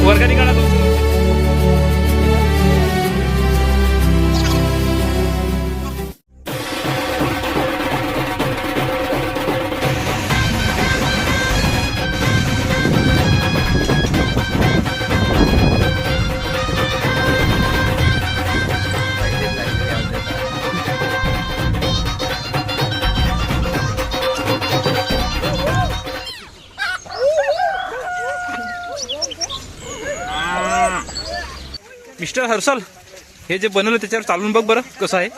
वर्गाने काढा तुमचं. मिस्टर हर्षल, हे जे बनवलं त्याच्यावर चालून बघ बरं कसं आहे.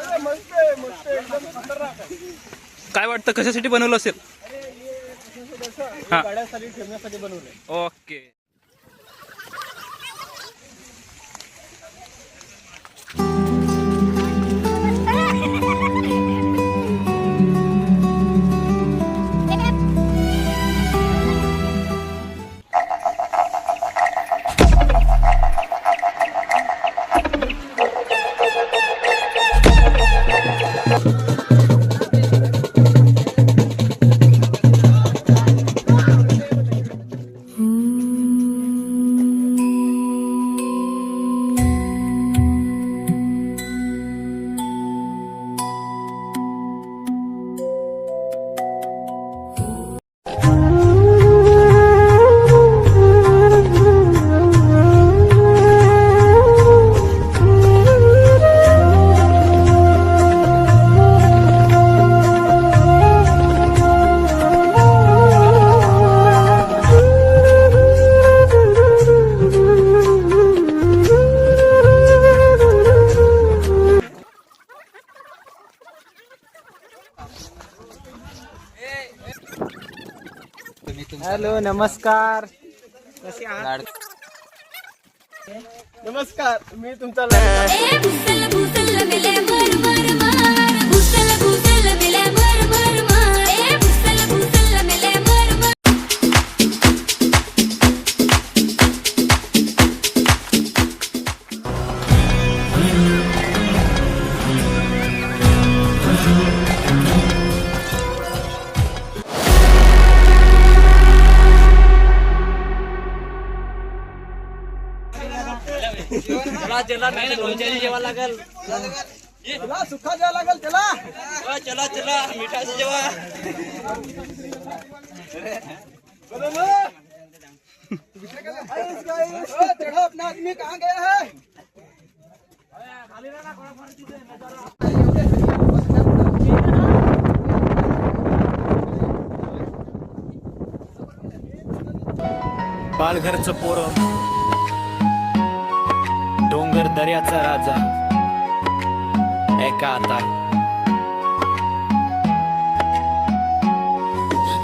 काय वाटतं कशासाठी बनवलं असेल? हा, ओके. हॅलो, नमस्कार. कसे आहात? नमस्कार, मी तुमचा जेवा लागल, सुखा जेवा लागल त्याला. चला चला मिठाचं जेवा. अपना आदमी कहाँ गया है? पालघरचं पोरं, डोंगर दर्याचा राजा, ऐका आता.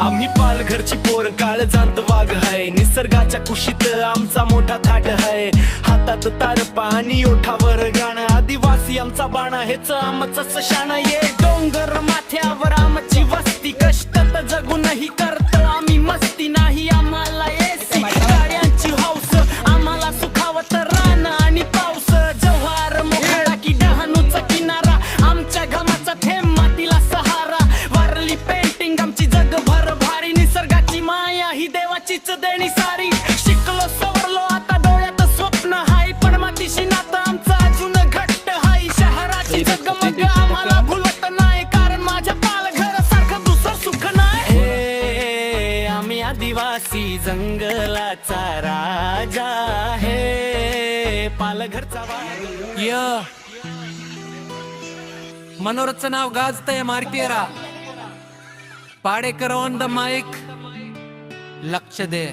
आम्ही पालघरची पोर, काळ जात वाघ आहे. निसर्गाच्या कुशीत आमचा मोठा थाट आहे. हातात तारपा आणि ओठावर गाणं, आदिवासी आमचा बाणा, हेच आमचं शान. ये डोंगर माथ्यावर आमची वस्ती, कष्ट जगूनही करतो आम्ही मस्ती. नाही आम्हाला एसी गाड्यांची हौस, आम्हाला सुखावत रान आणि पाऊस. जव्हार मोकळा की डहाणूचा किनारा, आमच्या घामाचा थेंब मातीला सहारा. वारली पेंटिंग आमची जगभर भारी, निसर्गाची माया ही देवाचीच देणी सारी. शिकलो सवरलो आता डोळ्यात स्वप्न हाय, पण मातीशी नातं आमचं अजून घट्ट हाय. शहराची जगमग आम्हाला भुलत नाही, कारण माझ्या पालघर सारखं दुसरं सुख नाही. आम्ही आदिवासी जंगलाचा राजा आहे, पालघरचा मनोरचं नाव गाजतंय मार्केरा. पाडेकर ऑन द माईक, लक्ष दे.